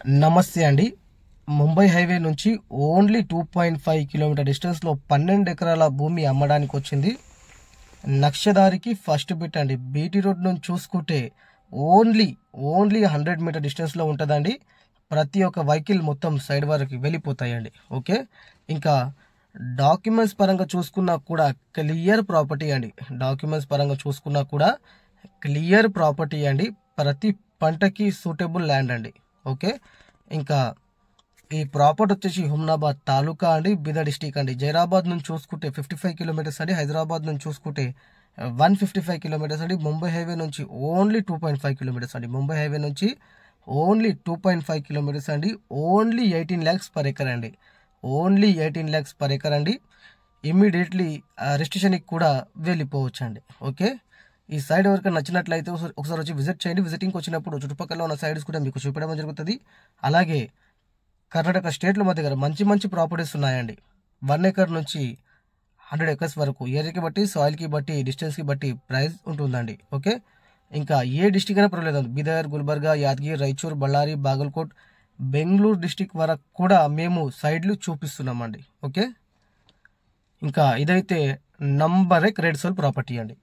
నమస్తే అండి. ముంబై హైవే నుంచి ఓన్లీ 2.5 కిలోమీటర్ డిస్టెన్స్లో 12 ఎకరాల భూమి అమ్మడానికి వచ్చింది. నక్షదారికి ఫస్ట్ బిట్ అండి. బీటీ రోడ్ నుంచి చూసుకుంటే ఓన్లీ 100 మీటర్ డిస్టెన్స్లో ఉంటుందండి. ప్రతి ఒక్క వెహికల్ మొత్తం సైడ్ వరకు వెళ్ళిపోతాయండి. ఓకే, ఇంకా డాక్యుమెంట్స్ పరంగా చూసుకున్నా కూడా క్లియర్ ప్రాపర్టీ అండి. డాక్యుమెంట్స్ పరంగా చూసుకున్నా కూడా క్లియర్ ప్రాపర్టీ అండి. ప్రతి పంటకి సూటబుల్ ల్యాండ్ అండి. ఓకే, ఇంకా ఈ ప్రాపర్టీ వచ్చేసి హుమ్నాబాద్ తాలూకా అండి, బీదర్ డిస్టిక్ అండి. జైరాబాద్ నుంచి చూసుకుంటే 55 కిలోమీటర్స్ అండి. హైదరాబాద్ నుంచి చూసుకుంటే 155 కిలోమీటర్స్ అండి. ముంబై హైవే నుంచి ఓన్లీ 2.5 కిలోమీటర్స్ అండి. ముంబై హైవే నుంచి ఓన్లీ 2.5 కిలోమీటర్స్ అండి. ఓన్లీ 18 lakhs per acre అండి. ఓన్లీ 18 lakhs per acre అండి. ఇమ్మీడియట్లీ రిజిస్ట్రేషన్కి కూడా వెళ్ళిపోవచ్చు అండి. ఓకే, ఈ సైడ్ ఎవరికైనా నచ్చినట్లయితే ఒకసారి వచ్చి విజిట్ చేయండి. విజిటింగ్కి వచ్చినప్పుడు చుట్టుపక్కల ఉన్న సైడ్స్ కూడా మీకు చూపించడం జరుగుతుంది. అలాగే కర్ణాటక స్టేట్లో మా దగ్గర మంచి ప్రాపర్టీస్ ఉన్నాయండి. 1 acre నుంచి 100 acres వరకు ఏరియాకి బట్టి, సాయిల్కి బట్టి, డిస్టెన్స్కి బట్టి ప్రైస్ ఉంటుందండి. ఓకే, ఇంకా ఏ డిస్టిక్ అయినా పర్వాలేదు. బీదర్, గుల్బర్గా, యాదగిరి, రాయచూర్, బళ్ళారి, బాగల్కోట్, బెంగళూరు డిస్టిక్ వరకు కూడా మేము సైడ్లు చూపిస్తున్నామండి. ఓకే, ఇంకా ఇదైతే నంబర్ 1 రెడ్ సోల్ ప్రాపర్టీ అండి.